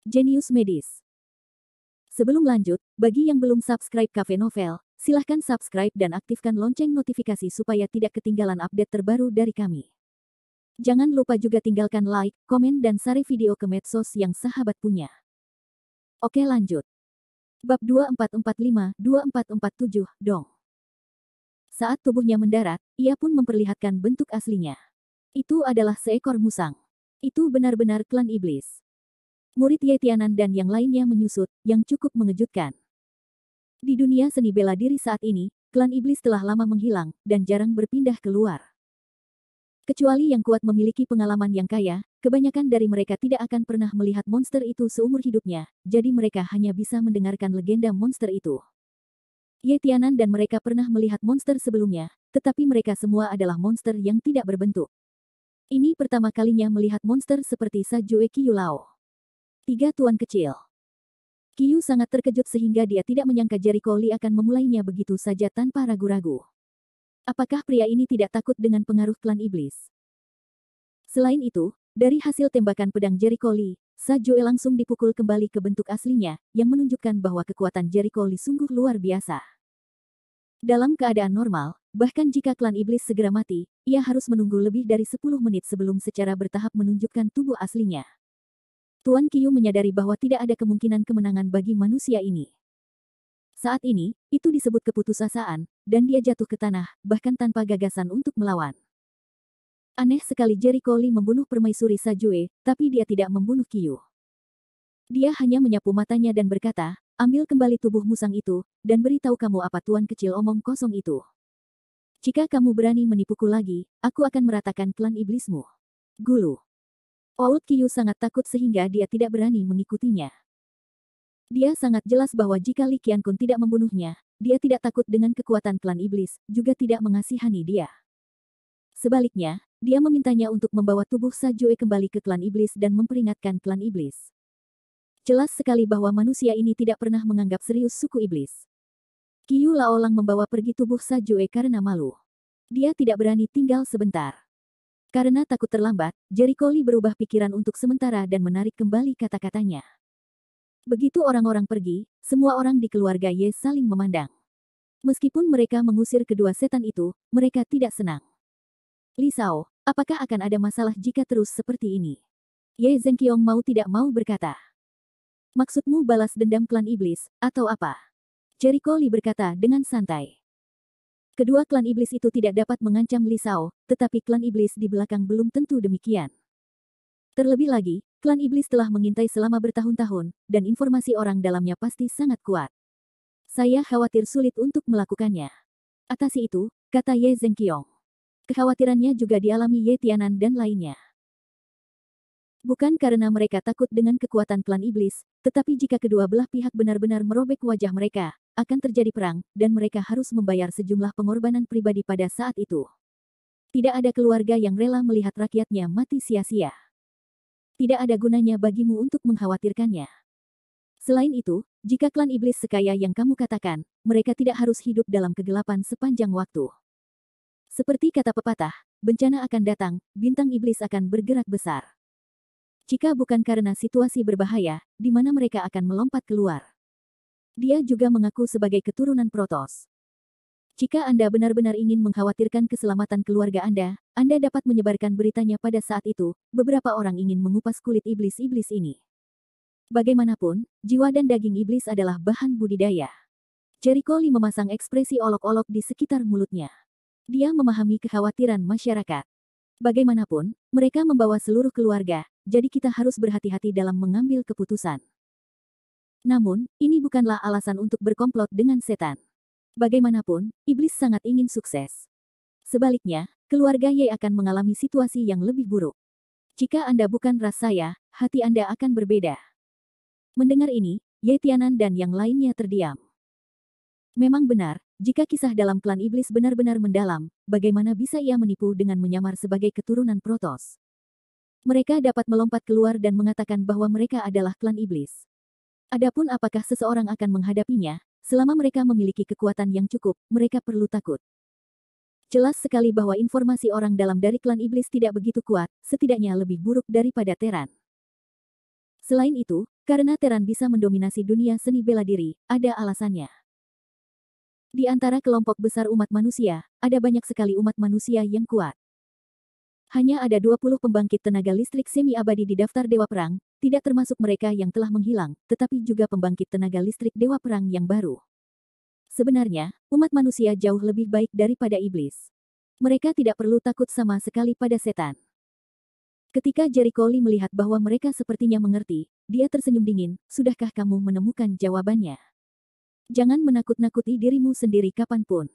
Jenius Medis. Sebelum lanjut, bagi yang belum subscribe Cafe Novel, silahkan subscribe dan aktifkan lonceng notifikasi supaya tidak ketinggalan update terbaru dari kami. Jangan lupa juga tinggalkan like, komen dan share video ke medsos yang sahabat punya. Oke lanjut. Bab 2445-2447, Dong. Saat tubuhnya mendarat, ia pun memperlihatkan bentuk aslinya. Itu adalah seekor musang. Itu benar-benar klan iblis. Murid Ye Tianan dan yang lainnya menyusut, yang cukup mengejutkan. Di dunia seni bela diri saat ini, klan iblis telah lama menghilang, dan jarang berpindah keluar. Kecuali yang kuat memiliki pengalaman yang kaya, kebanyakan dari mereka tidak akan pernah melihat monster itu seumur hidupnya, jadi mereka hanya bisa mendengarkan legenda monster itu. Ye Tianan dan mereka pernah melihat monster sebelumnya, tetapi mereka semua adalah monster yang tidak berbentuk. Ini pertama kalinya melihat monster seperti Sajue Qiyu Lao. 3 tuan kecil. Qiyu sangat terkejut sehingga dia tidak menyangka Jericho Lee akan memulainya begitu saja tanpa ragu-ragu. Apakah pria ini tidak takut dengan pengaruh klan iblis? Selain itu, dari hasil tembakan pedang Jericho Lee, Sajue langsung dipukul kembali ke bentuk aslinya, yang menunjukkan bahwa kekuatan Jericho Lee sungguh luar biasa. Dalam keadaan normal, bahkan jika klan iblis segera mati, ia harus menunggu lebih dari 10 menit sebelum secara bertahap menunjukkan tubuh aslinya. Tuan Qiyu menyadari bahwa tidak ada kemungkinan kemenangan bagi manusia ini. Saat ini, itu disebut keputusasaan, dan dia jatuh ke tanah, bahkan tanpa gagasan untuk melawan. Aneh sekali Jericho Lee membunuh permaisuri Sajue, tapi dia tidak membunuh Qiyu. Dia hanya menyapu matanya dan berkata, ambil kembali tubuh musang itu, dan beritahu kamu apa tuan kecil omong kosong itu. Jika kamu berani menipuku lagi, aku akan meratakan klan iblismu. Gulu. Oud Qiyu sangat takut sehingga dia tidak berani mengikutinya. Dia sangat jelas bahwa jika Li Qiankun tidak membunuhnya, dia tidak takut dengan kekuatan klan iblis, juga tidak mengasihani dia. Sebaliknya, dia memintanya untuk membawa tubuh Sajue kembali ke klan iblis dan memperingatkan klan iblis. Jelas sekali bahwa manusia ini tidak pernah menganggap serius suku iblis. Qiyu Laolang membawa pergi tubuh Sajue karena malu. Dia tidak berani tinggal sebentar. Karena takut terlambat, Jericho Lee berubah pikiran untuk sementara dan menarik kembali kata-katanya. Begitu orang-orang pergi, semua orang di keluarga Ye saling memandang. Meskipun mereka mengusir kedua setan itu, mereka tidak senang. Li Shao, apakah akan ada masalah jika terus seperti ini? Ye Zhenqiong mau tidak mau berkata. Maksudmu balas dendam klan iblis, atau apa? Jericho Lee berkata dengan santai. Kedua klan iblis itu tidak dapat mengancam Li Shao, tetapi klan iblis di belakang belum tentu demikian. Terlebih lagi, klan iblis telah mengintai selama bertahun-tahun, dan informasi orang dalamnya pasti sangat kuat. Saya khawatir sulit untuk melakukannya. Atasi itu, kata Ye Zhenqiong. Kekhawatirannya juga dialami Ye Tianan dan lainnya. Bukan karena mereka takut dengan kekuatan klan iblis, tetapi jika kedua belah pihak benar-benar merobek wajah mereka, akan terjadi perang, dan mereka harus membayar sejumlah pengorbanan pribadi pada saat itu. Tidak ada keluarga yang rela melihat rakyatnya mati sia-sia. Tidak ada gunanya bagimu untuk mengkhawatirkannya. Selain itu, jika klan iblis sekaya yang kamu katakan, mereka tidak harus hidup dalam kegelapan sepanjang waktu. Seperti kata pepatah, bencana akan datang, bintang iblis akan bergerak besar. Jika bukan karena situasi berbahaya, di mana mereka akan melompat keluar. Dia juga mengaku sebagai keturunan Protoss. Jika Anda benar-benar ingin mengkhawatirkan keselamatan keluarga Anda dapat menyebarkan beritanya pada saat itu, beberapa orang ingin mengupas kulit iblis-iblis ini. Bagaimanapun, jiwa dan daging iblis adalah bahan budidaya. Jericho Lee memasang ekspresi olok-olok di sekitar mulutnya. Dia memahami kekhawatiran masyarakat. Bagaimanapun, mereka membawa seluruh keluarga, jadi kita harus berhati-hati dalam mengambil keputusan. Namun, ini bukanlah alasan untuk berkomplot dengan setan. Bagaimanapun, iblis sangat ingin sukses. Sebaliknya, keluarga Ye akan mengalami situasi yang lebih buruk. Jika Anda bukan ras saya, hati Anda akan berbeda. Mendengar ini, Ye Tianan dan yang lainnya terdiam. Memang benar, jika kisah dalam klan iblis benar-benar mendalam, bagaimana bisa ia menipu dengan menyamar sebagai keturunan Protoss? Mereka dapat melompat keluar dan mengatakan bahwa mereka adalah klan iblis. Adapun apakah seseorang akan menghadapinya, selama mereka memiliki kekuatan yang cukup, mereka perlu takut. Jelas sekali bahwa informasi orang dalam dari klan iblis tidak begitu kuat, setidaknya lebih buruk daripada Teran. Selain itu, karena Teran bisa mendominasi dunia seni bela diri, ada alasannya. Di antara kelompok besar umat manusia, ada banyak sekali umat manusia yang kuat. Hanya ada 20 pembangkit tenaga listrik semi-abadi di daftar Dewa Perang, tidak termasuk mereka yang telah menghilang, tetapi juga pembangkit tenaga listrik Dewa Perang yang baru. Sebenarnya, umat manusia jauh lebih baik daripada iblis. Mereka tidak perlu takut sama sekali pada setan. Ketika Jericho Lee melihat bahwa mereka sepertinya mengerti, dia tersenyum dingin, "Sudahkah kamu menemukan jawabannya? Jangan menakut-nakuti dirimu sendiri kapanpun.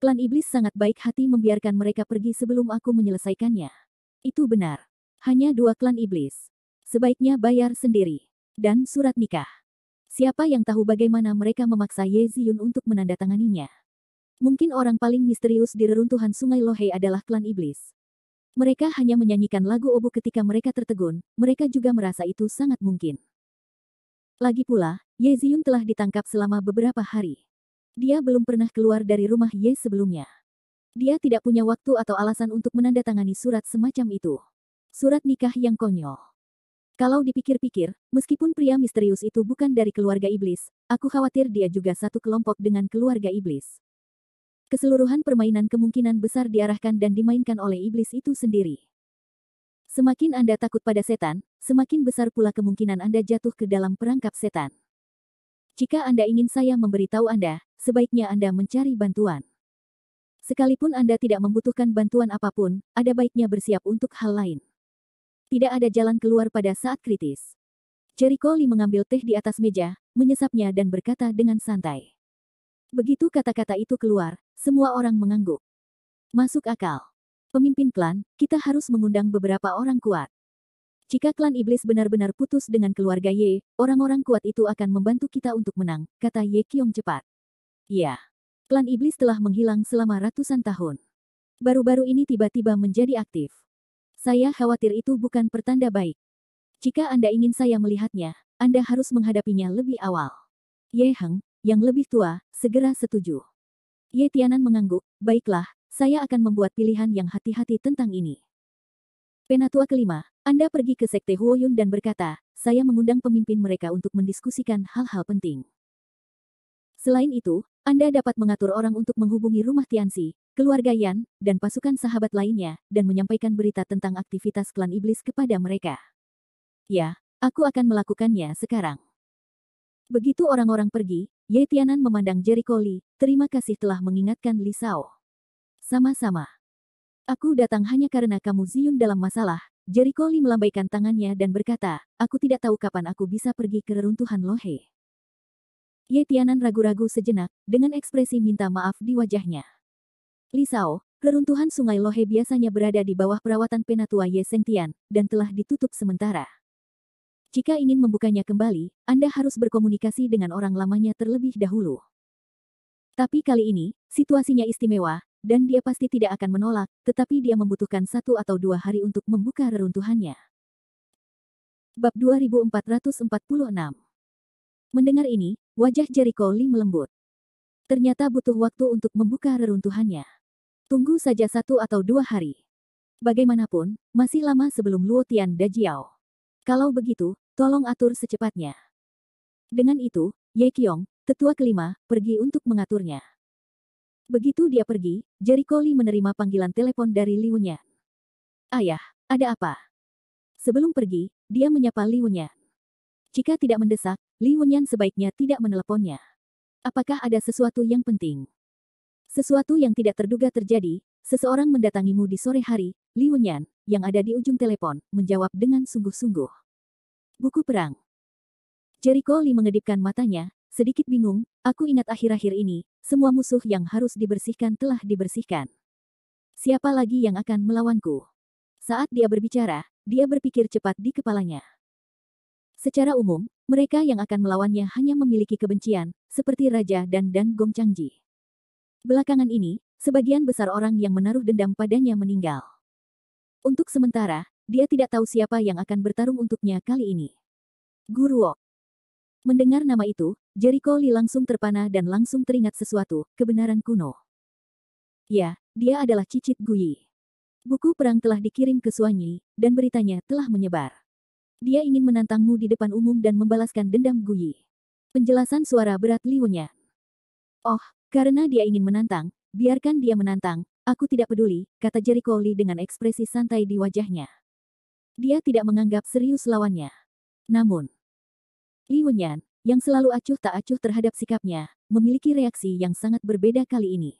Klan iblis sangat baik hati membiarkan mereka pergi sebelum aku menyelesaikannya." Itu benar. Hanya 2 klan iblis. Sebaiknya bayar sendiri. Dan surat nikah. Siapa yang tahu bagaimana mereka memaksa Ye Ziyun untuk menandatanganinya? Mungkin orang paling misterius di reruntuhan Sungai Lohei adalah klan iblis. Mereka hanya menyanyikan lagu obo ketika mereka tertegun, mereka juga merasa itu sangat mungkin. Lagi pula, Ye Ziyun telah ditangkap selama beberapa hari. Dia belum pernah keluar dari rumah Ye sebelumnya. Dia tidak punya waktu atau alasan untuk menandatangani surat semacam itu. Surat nikah yang konyol. Kalau dipikir-pikir, meskipun pria misterius itu bukan dari keluarga iblis, aku khawatir dia juga satu kelompok dengan keluarga iblis. Keseluruhan permainan kemungkinan besar diarahkan dan dimainkan oleh iblis itu sendiri. Semakin Anda takut pada setan, semakin besar pula kemungkinan Anda jatuh ke dalam perangkap setan. Jika Anda ingin saya memberitahu Anda, sebaiknya Anda mencari bantuan. Sekalipun Anda tidak membutuhkan bantuan apapun, ada baiknya bersiap untuk hal lain. Tidak ada jalan keluar pada saat kritis. Jericho Lee mengambil teh di atas meja, menyesapnya dan berkata dengan santai. Begitu kata-kata itu keluar, semua orang mengangguk. Masuk akal. Pemimpin klan, kita harus mengundang beberapa orang kuat. Jika klan iblis benar-benar putus dengan keluarga Ye, orang-orang kuat itu akan membantu kita untuk menang, kata Ye Qiong cepat. Ya. Klan iblis telah menghilang selama ratusan tahun. Baru-baru ini tiba-tiba menjadi aktif. Saya khawatir itu bukan pertanda baik. Jika Anda ingin saya melihatnya, Anda harus menghadapinya lebih awal. Ye Heng, yang lebih tua, segera setuju. Ye Tianan mengangguk, baiklah, saya akan membuat pilihan yang hati-hati tentang ini. Penatua kelima, Anda pergi ke Sekte Huoyun dan berkata, saya mengundang pemimpin mereka untuk mendiskusikan hal-hal penting. Selain itu, Anda dapat mengatur orang untuk menghubungi rumah Tianxi, keluarga Yan, dan pasukan sahabat lainnya, dan menyampaikan berita tentang aktivitas klan iblis kepada mereka. Ya, aku akan melakukannya sekarang. Begitu orang-orang pergi, Ye Tianan memandang Jericho Lee, terima kasih telah mengingatkan Li Shao. Sama-sama. Aku datang hanya karena kamu Ziyun dalam masalah. Jericho Lee melambaikan tangannya dan berkata, aku tidak tahu kapan aku bisa pergi ke reruntuhan Lohei. Ye Tianan ragu-ragu sejenak, dengan ekspresi minta maaf di wajahnya. Li Shao, reruntuhan Sungai Lohei biasanya berada di bawah perawatan penatua Ye Sengtian, dan telah ditutup sementara. Jika ingin membukanya kembali, Anda harus berkomunikasi dengan orang lamanya terlebih dahulu. Tapi kali ini, situasinya istimewa, dan dia pasti tidak akan menolak, tetapi dia membutuhkan 1 atau 2 hari untuk membuka reruntuhannya. Bab 2446. Mendengar ini, wajah Jericho Lee melembut. Ternyata butuh waktu untuk membuka reruntuhannya. Tunggu saja 1 atau 2 hari. Bagaimanapun, masih lama sebelum Luo Tian Dajiao. Kalau begitu, tolong atur secepatnya. Dengan itu, Ye Qiong, tetua kelima, pergi untuk mengaturnya. Begitu dia pergi, Jericho Lee menerima panggilan telepon dari Li Wenyan. Ayah, ada apa? Sebelum pergi, dia menyapa Li Wenyan. Jika tidak mendesak, Li Wenyan sebaiknya tidak meneleponnya. Apakah ada sesuatu yang penting? Sesuatu yang tidak terduga terjadi, seseorang mendatangimu di sore hari, Li Wenyan, yang ada di ujung telepon, menjawab dengan sungguh-sungguh. Buku perang. Jericho Lee mengedipkan matanya, sedikit bingung, aku ingat akhir-akhir ini, semua musuh yang harus dibersihkan telah dibersihkan. Siapa lagi yang akan melawanku? Saat dia berbicara, dia berpikir cepat di kepalanya. Secara umum, mereka yang akan melawannya hanya memiliki kebencian, seperti Raja dan Gong Changji. Belakangan ini, sebagian besar orang yang menaruh dendam padanya meninggal. Untuk sementara, dia tidak tahu siapa yang akan bertarung untuknya kali ini. Guruo. Mendengar nama itu, Jericho Lee langsung terpana dan langsung teringat sesuatu, kebenaran kuno. Ya, dia adalah Cicit Guyi. Buku perang telah dikirim ke Suanyi, dan beritanya telah menyebar. Dia ingin menantangmu di depan umum dan membalaskan dendam Guyi. Penjelasan suara berat Li Wenyan. Oh, karena dia ingin menantang, biarkan dia menantang, aku tidak peduli, kata Jericho Lee dengan ekspresi santai di wajahnya. Dia tidak menganggap serius lawannya. Namun, Li Wenyan, yang selalu acuh tak acuh terhadap sikapnya, memiliki reaksi yang sangat berbeda kali ini.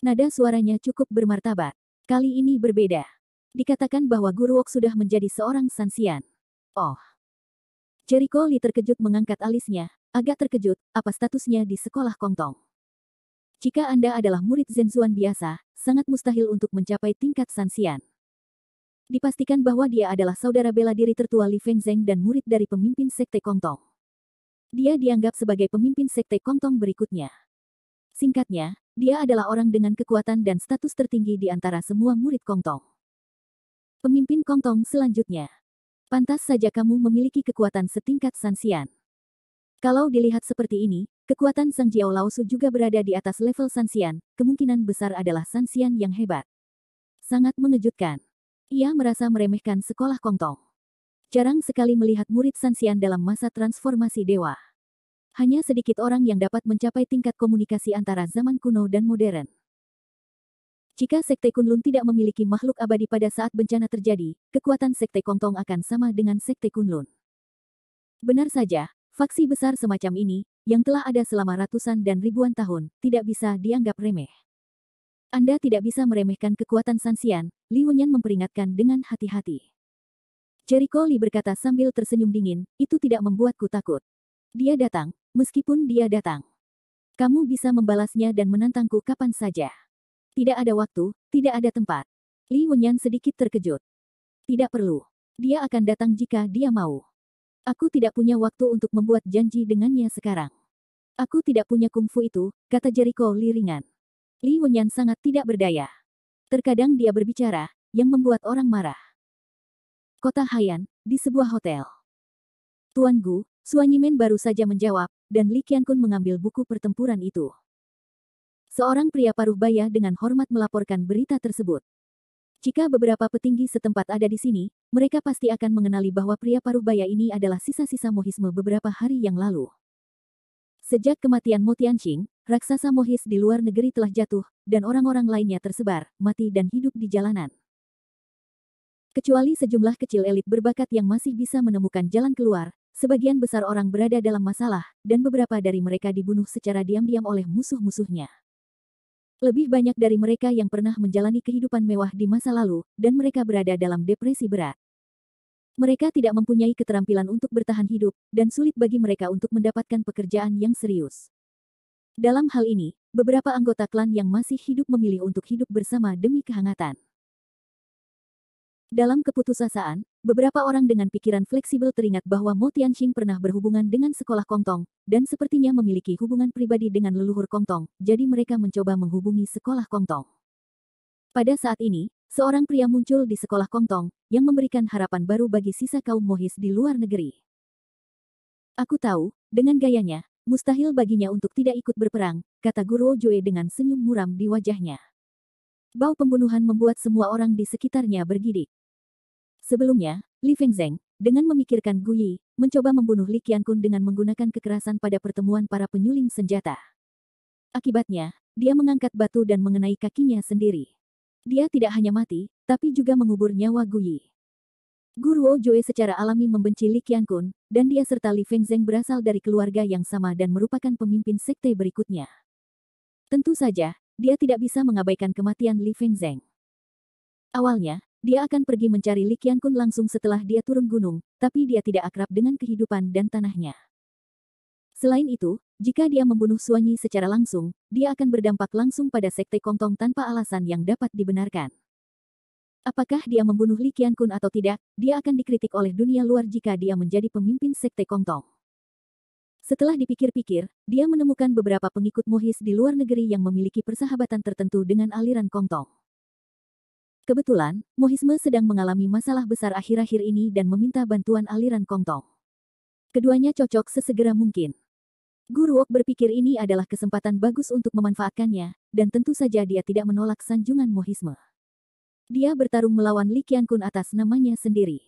Nada suaranya cukup bermartabat. Kali ini berbeda. Dikatakan bahwa Guruok sudah menjadi seorang Sanxian. Oh. Jericho Lee terkejut mengangkat alisnya, agak terkejut, apa statusnya di sekolah Kongtong. Jika Anda adalah murid Zhenzuan biasa, sangat mustahil untuk mencapai tingkat Sanxian. Dipastikan bahwa dia adalah saudara bela diri tertua Li Fengzheng dan murid dari pemimpin Sekte Kongtong. Dia dianggap sebagai pemimpin Sekte Kongtong berikutnya. Singkatnya, dia adalah orang dengan kekuatan dan status tertinggi di antara semua murid Kongtong. Pemimpin Kongtong selanjutnya. Pantas saja kamu memiliki kekuatan setingkat Sanxian. Kalau dilihat seperti ini, kekuatan Sang Jiao Laosu juga berada di atas level Sanxian, kemungkinan besar adalah Sanxian yang hebat. Sangat mengejutkan. Ia merasa meremehkan sekolah Kongtong. Jarang sekali melihat murid Sanxian dalam masa transformasi dewa. Hanya sedikit orang yang dapat mencapai tingkat komunikasi antara zaman kuno dan modern. Jika Sekte Kunlun tidak memiliki makhluk abadi pada saat bencana terjadi, kekuatan Sekte Kongtong akan sama dengan Sekte Kunlun. Benar saja, faksi besar semacam ini, yang telah ada selama ratusan dan ribuan tahun, tidak bisa dianggap remeh. Anda tidak bisa meremehkan kekuatan Sanxian, Li Wenyan memperingatkan dengan hati-hati. Jericho Lee berkata sambil tersenyum dingin, itu tidak membuatku takut. Dia datang, meskipun dia datang. Kamu bisa membalasnya dan menantangku kapan saja. Tidak ada waktu, tidak ada tempat. Li Wenyan sedikit terkejut. Tidak perlu. Dia akan datang jika dia mau. Aku tidak punya waktu untuk membuat janji dengannya sekarang. Aku tidak punya kungfu itu, kata Jericho Lee ringan. Li Wenyan sangat tidak berdaya. Terkadang dia berbicara, yang membuat orang marah. Kota Haiyan, di sebuah hotel. Tuan Gu, Suanyimen baru saja menjawab, dan Li Qiankun mengambil buku pertempuran itu. Seorang pria paruh baya dengan hormat melaporkan berita tersebut. Jika beberapa petinggi setempat ada di sini, mereka pasti akan mengenali bahwa pria paruh baya ini adalah sisa-sisa mohisme beberapa hari yang lalu. Sejak kematian Mo Tianxing, raksasa mohis di luar negeri telah jatuh, dan orang-orang lainnya tersebar, mati dan hidup di jalanan. Kecuali sejumlah kecil elit berbakat yang masih bisa menemukan jalan keluar, sebagian besar orang berada dalam masalah, dan beberapa dari mereka dibunuh secara diam-diam oleh musuh-musuhnya. Lebih banyak dari mereka yang pernah menjalani kehidupan mewah di masa lalu, dan mereka berada dalam depresi berat. Mereka tidak mempunyai keterampilan untuk bertahan hidup, dan sulit bagi mereka untuk mendapatkan pekerjaan yang serius. Dalam hal ini, beberapa anggota klan yang masih hidup memilih untuk hidup bersama demi kehangatan. Dalam keputusasaan, beberapa orang dengan pikiran fleksibel teringat bahwa Mo Tianxing pernah berhubungan dengan sekolah Kongtong, dan sepertinya memiliki hubungan pribadi dengan leluhur Kongtong, jadi mereka mencoba menghubungi sekolah Kongtong. Pada saat ini, seorang pria muncul di sekolah Kongtong, yang memberikan harapan baru bagi sisa kaum mohis di luar negeri. Aku tahu, dengan gayanya, mustahil baginya untuk tidak ikut berperang, kata Guruo Jue dengan senyum muram di wajahnya. Bau pembunuhan membuat semua orang di sekitarnya bergidik. Sebelumnya, Li Fengzheng, dengan memikirkan Gu Yi, mencoba membunuh Li Qiankun dengan menggunakan kekerasan pada pertemuan para penyuling senjata. Akibatnya, dia mengangkat batu dan mengenai kakinya sendiri. Dia tidak hanya mati, tapi juga mengubur nyawa Gu Yi. Guruo Jue secara alami membenci Li Qiankun, dan dia serta Li Fengzheng berasal dari keluarga yang sama dan merupakan pemimpin sekte berikutnya. Tentu saja, dia tidak bisa mengabaikan kematian Li Fengzheng. Awalnya, dia akan pergi mencari Li Qiankun langsung setelah dia turun gunung, tapi dia tidak akrab dengan kehidupan dan tanahnya. Selain itu, jika dia membunuh Suanyi secara langsung, dia akan berdampak langsung pada sekte Kongtong tanpa alasan yang dapat dibenarkan. Apakah dia membunuh Li Qiankun atau tidak, dia akan dikritik oleh dunia luar jika dia menjadi pemimpin sekte Kongtong. Setelah dipikir-pikir, dia menemukan beberapa pengikut mohis di luar negeri yang memiliki persahabatan tertentu dengan aliran Kongtong. Kebetulan, mohisme sedang mengalami masalah besar akhir-akhir ini dan meminta bantuan aliran Kongtong. Keduanya cocok sesegera mungkin. Guruok berpikir ini adalah kesempatan bagus untuk memanfaatkannya, dan tentu saja dia tidak menolak sanjungan mohisme. Dia bertarung melawan Li Qiankun atas namanya sendiri.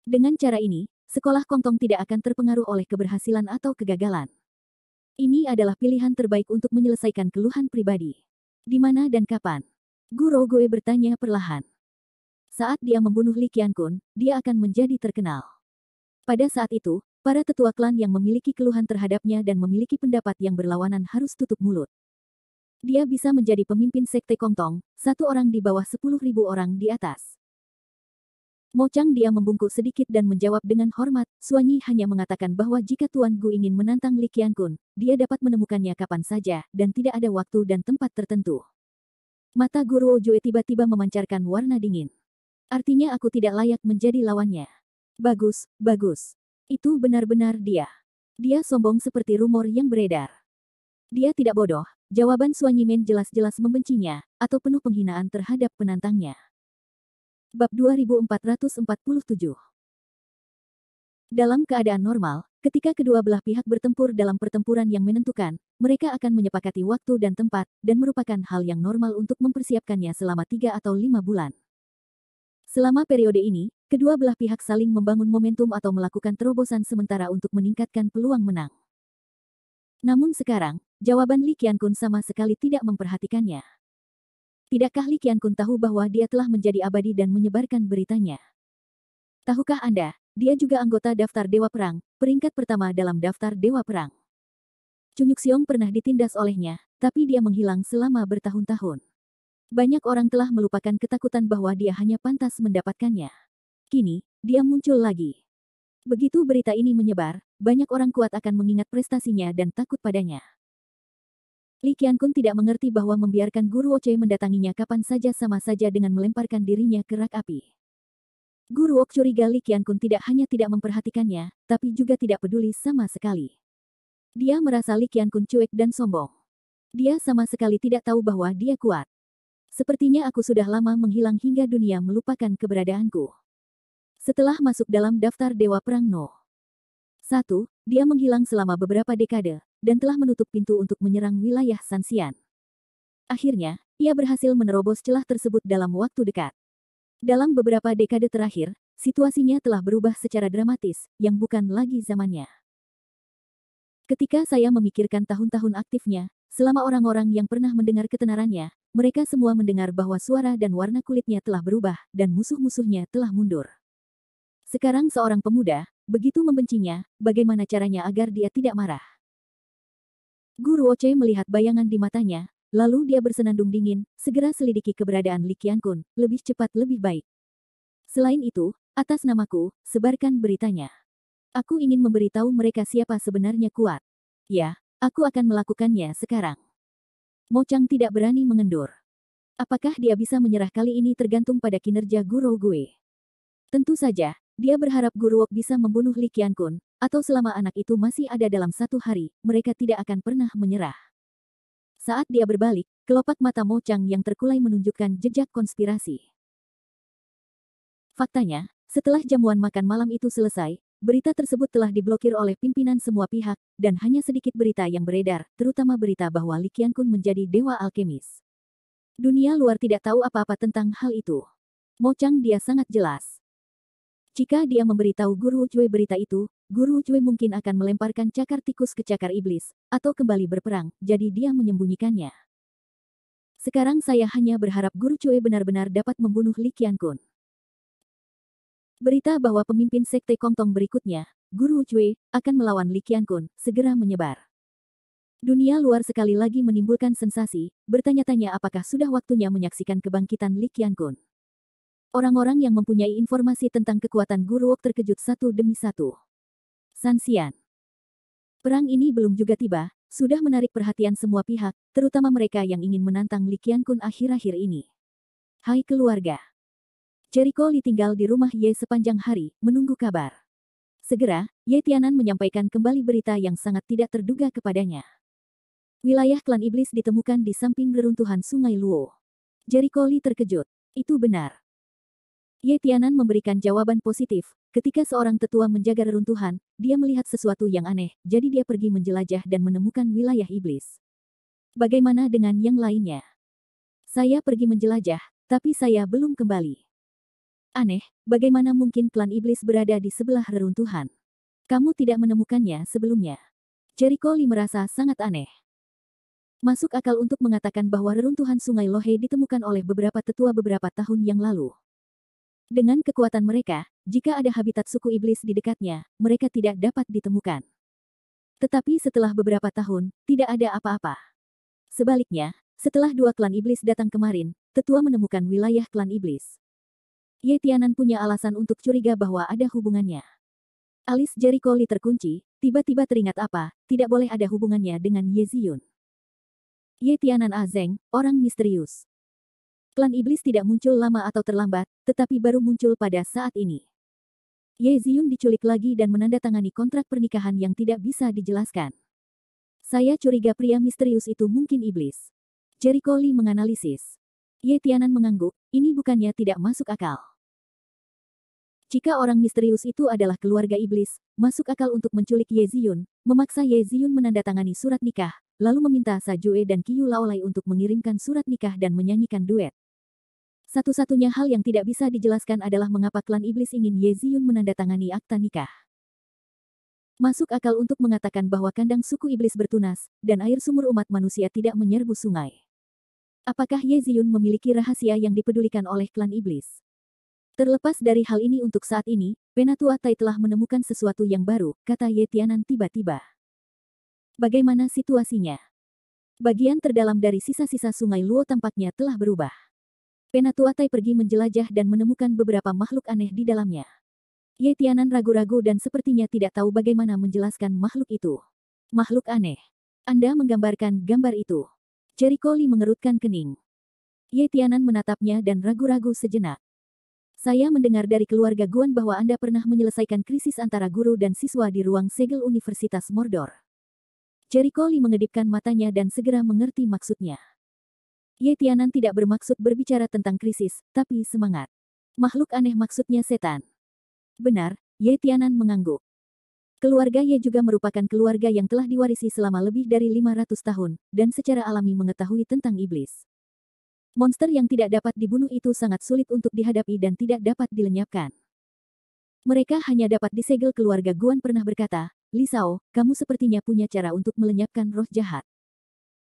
Dengan cara ini, sekolah Kongtong tidak akan terpengaruh oleh keberhasilan atau kegagalan. Ini adalah pilihan terbaik untuk menyelesaikan keluhan pribadi. Di mana dan kapan? Guru Gue bertanya perlahan. Saat dia membunuh Li Qiankun, dia akan menjadi terkenal. Pada saat itu, para tetua klan yang memiliki keluhan terhadapnya dan memiliki pendapat yang berlawanan harus tutup mulut. Dia bisa menjadi pemimpin sekte Kongtong, satu orang di bawah 10.000 orang di atas. Mo Chang dia membungkuk sedikit dan menjawab dengan hormat, Suanyi hanya mengatakan bahwa jika Tuan Gu ingin menantang Li Qiankun, dia dapat menemukannya kapan saja, dan tidak ada waktu dan tempat tertentu. Mata Guru Ojue tiba-tiba memancarkan warna dingin. Artinya aku tidak layak menjadi lawannya. Bagus, bagus. Itu benar-benar dia. Dia sombong seperti rumor yang beredar. Dia tidak bodoh, jawaban Suanyi Men jelas-jelas membencinya, atau penuh penghinaan terhadap penantangnya. Bab 2447. Dalam keadaan normal, ketika kedua belah pihak bertempur dalam pertempuran yang menentukan, mereka akan menyepakati waktu dan tempat, dan merupakan hal yang normal untuk mempersiapkannya selama 3 atau 5 bulan. Selama periode ini, kedua belah pihak saling membangun momentum atau melakukan terobosan sementara untuk meningkatkan peluang menang. Namun sekarang, jawaban Li Qiankun sama sekali tidak memperhatikannya. Tidakkah Li Qiankun tahu bahwa dia telah menjadi abadi dan menyebarkan beritanya? Tahukah Anda, dia juga anggota daftar Dewa Perang, peringkat pertama dalam daftar Dewa Perang. Cunyuk Xiong pernah ditindas olehnya, tapi dia menghilang selama bertahun-tahun. Banyak orang telah melupakan ketakutan bahwa dia hanya pantas mendapatkannya. Kini, dia muncul lagi. Begitu berita ini menyebar, banyak orang kuat akan mengingat prestasinya dan takut padanya. Li Qiankun tidak mengerti bahwa membiarkan Guru Oce mendatanginya kapan saja sama saja dengan melemparkan dirinya ke rak api. Guru Ok curiga Li Qiankun tidak hanya tidak memperhatikannya, tapi juga tidak peduli sama sekali. Dia merasa Li Qiankun cuek dan sombong. Dia sama sekali tidak tahu bahwa dia kuat. Sepertinya aku sudah lama menghilang hingga dunia melupakan keberadaanku. Setelah masuk dalam daftar Dewa Perang No. 1, dia menghilang selama beberapa dekade, dan telah menutup pintu untuk menyerang wilayah Sanxian. Akhirnya, ia berhasil menerobos celah tersebut dalam waktu dekat. Dalam beberapa dekade terakhir, situasinya telah berubah secara dramatis, yang bukan lagi zamannya. Ketika saya memikirkan tahun-tahun aktifnya, selama orang-orang yang pernah mendengar ketenarannya, mereka semua mendengar bahwa suara dan warna kulitnya telah berubah, dan musuh-musuhnya telah mundur. Sekarang seorang pemuda, begitu membencinya, bagaimana caranya agar dia tidak marah? Guru Oce melihat bayangan di matanya, lalu dia bersenandung dingin, segera selidiki keberadaan Li Qiankun, lebih cepat lebih baik. Selain itu, atas namaku, sebarkan beritanya. Aku ingin memberitahu mereka siapa sebenarnya kuat. Ya, aku akan melakukannya sekarang. Mo Chang tidak berani mengendur. Apakah dia bisa menyerah kali ini tergantung pada kinerja Guru Gue. Tentu saja, dia berharap Guru Ok bisa membunuh Li Qiankun, atau selama anak itu masih ada dalam 1 hari, mereka tidak akan pernah menyerah. Saat dia berbalik, kelopak mata Mo Chang yang terkulai menunjukkan jejak konspirasi. Faktanya, setelah jamuan makan malam itu selesai, berita tersebut telah diblokir oleh pimpinan semua pihak, dan hanya sedikit berita yang beredar, terutama berita bahwa Li Qiankun menjadi dewa alkemis. Dunia luar tidak tahu apa-apa tentang hal itu. Mo Chang dia sangat jelas. Jika dia memberitahu Guru Cui berita itu, Guru Cui mungkin akan melemparkan cakar tikus ke cakar iblis, atau kembali berperang, jadi dia menyembunyikannya. Sekarang saya hanya berharap Guru Cui benar-benar dapat membunuh Li Qiankun. Berita bahwa pemimpin sekte Kongtong berikutnya, Guru Cui, akan melawan Li Qiankun, segera menyebar. Dunia luar sekali lagi menimbulkan sensasi, bertanya-tanya apakah sudah waktunya menyaksikan kebangkitan Li Qiankun. Orang-orang yang mempunyai informasi tentang kekuatan Guru Ok terkejut satu demi satu. Sanxian. Perang ini belum juga tiba, sudah menarik perhatian semua pihak, terutama mereka yang ingin menantang Li Qiankun akhir-akhir ini. Hai keluarga. Jericho Li tinggal di rumah Ye sepanjang hari, menunggu kabar. Segera, Ye Tianan menyampaikan kembali berita yang sangat tidak terduga kepadanya. Wilayah klan iblis ditemukan di samping reruntuhan Sungai Luo. Jericho Li terkejut. Itu benar. Ye Tianan memberikan jawaban positif, ketika seorang tetua menjaga reruntuhan, dia melihat sesuatu yang aneh, jadi dia pergi menjelajah dan menemukan wilayah iblis. Bagaimana dengan yang lainnya? Saya pergi menjelajah, tapi saya belum kembali. Aneh, bagaimana mungkin klan iblis berada di sebelah reruntuhan? Kamu tidak menemukannya sebelumnya. Jericho Lee merasa sangat aneh. Masuk akal untuk mengatakan bahwa reruntuhan Sungai Lohe ditemukan oleh beberapa tetua beberapa tahun yang lalu. Dengan kekuatan mereka, jika ada habitat suku iblis di dekatnya, mereka tidak dapat ditemukan. Tetapi setelah beberapa tahun, tidak ada apa-apa. Sebaliknya, setelah dua klan iblis datang kemarin, tetua menemukan wilayah klan iblis. Ye Tianan punya alasan untuk curiga bahwa ada hubungannya. Alis Jericho Lee terkunci, tiba-tiba teringat apa, tidak boleh ada hubungannya dengan Ye Ziyun. Ye Tianan Azeng, orang misterius. Klan iblis tidak muncul lama atau terlambat, tetapi baru muncul pada saat ini. Ye Ziyun diculik lagi dan menandatangani kontrak pernikahan yang tidak bisa dijelaskan. Saya curiga pria misterius itu mungkin iblis. Jericho Lee menganalisis. Ye Tianan mengangguk, ini bukannya tidak masuk akal. Jika orang misterius itu adalah keluarga iblis, masuk akal untuk menculik Ye Ziyun, memaksa Ye Ziyun menandatangani surat nikah, lalu meminta Sa Jue dan Qiu Laolai untuk mengirimkan surat nikah dan menyanyikan duet. Satu-satunya hal yang tidak bisa dijelaskan adalah mengapa klan iblis ingin Ye Ziyun menandatangani akta nikah. Masuk akal untuk mengatakan bahwa kandang suku iblis bertunas, dan air sumur umat manusia tidak menyerbu sungai. Apakah Ye Ziyun memiliki rahasia yang dipedulikan oleh klan iblis? Terlepas dari hal ini untuk saat ini, Penatua Tai telah menemukan sesuatu yang baru, kata Ye Tianan tiba-tiba. Bagaimana situasinya? Bagian terdalam dari sisa-sisa sungai Luo tampaknya telah berubah. Penatua Tai pergi menjelajah dan menemukan beberapa makhluk aneh di dalamnya. Ye Tianan ragu-ragu dan sepertinya tidak tahu bagaimana menjelaskan makhluk itu. Makhluk aneh. Anda menggambarkan gambar itu. Jericho Lee mengerutkan kening. Ye Tianan menatapnya dan ragu-ragu sejenak. Saya mendengar dari keluarga Guan bahwa Anda pernah menyelesaikan krisis antara guru dan siswa di ruang segel Universitas Mordor. Jericho Lee mengedipkan matanya dan segera mengerti maksudnya. Ye Tianan tidak bermaksud berbicara tentang krisis, tapi semangat. Makhluk aneh maksudnya setan. Benar, Ye Tianan mengangguk. Keluarga Ye juga merupakan keluarga yang telah diwarisi selama lebih dari 500 tahun, dan secara alami mengetahui tentang iblis. Monster yang tidak dapat dibunuh itu sangat sulit untuk dihadapi dan tidak dapat dilenyapkan. Mereka hanya dapat disegel. Keluarga Guan pernah berkata, Li Shao, kamu sepertinya punya cara untuk melenyapkan roh jahat.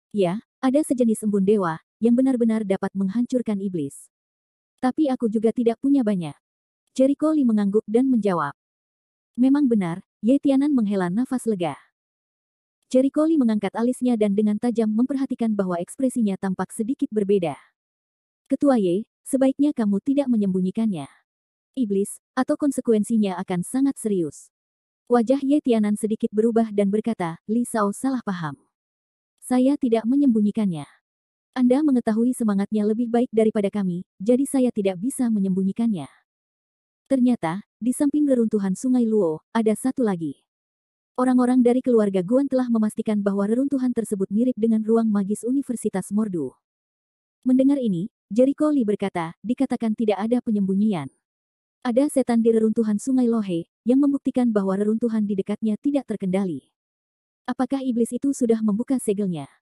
Ya, ada sejenis embun dewa, yang benar-benar dapat menghancurkan iblis. Tapi aku juga tidak punya banyak. Jericho Lee mengangguk dan menjawab. Memang benar, Ye Tianan menghela nafas lega. Jericho Lee mengangkat alisnya dan dengan tajam memperhatikan bahwa ekspresinya tampak sedikit berbeda. Ketua Ye, sebaiknya kamu tidak menyembunyikannya. Iblis, atau konsekuensinya akan sangat serius. Wajah Ye Tianan sedikit berubah dan berkata, Li Shao salah paham. Saya tidak menyembunyikannya. Anda mengetahui semangatnya lebih baik daripada kami, jadi saya tidak bisa menyembunyikannya. Ternyata, di samping reruntuhan Sungai Luo, ada satu lagi. Orang-orang dari keluarga Guan telah memastikan bahwa reruntuhan tersebut mirip dengan ruang magis Universitas Mordu. Mendengar ini, Jericho Lee berkata, dikatakan tidak ada penyembunyian. Ada setan di reruntuhan Sungai Lohe, yang membuktikan bahwa reruntuhan di dekatnya tidak terkendali. Apakah iblis itu sudah membuka segelnya?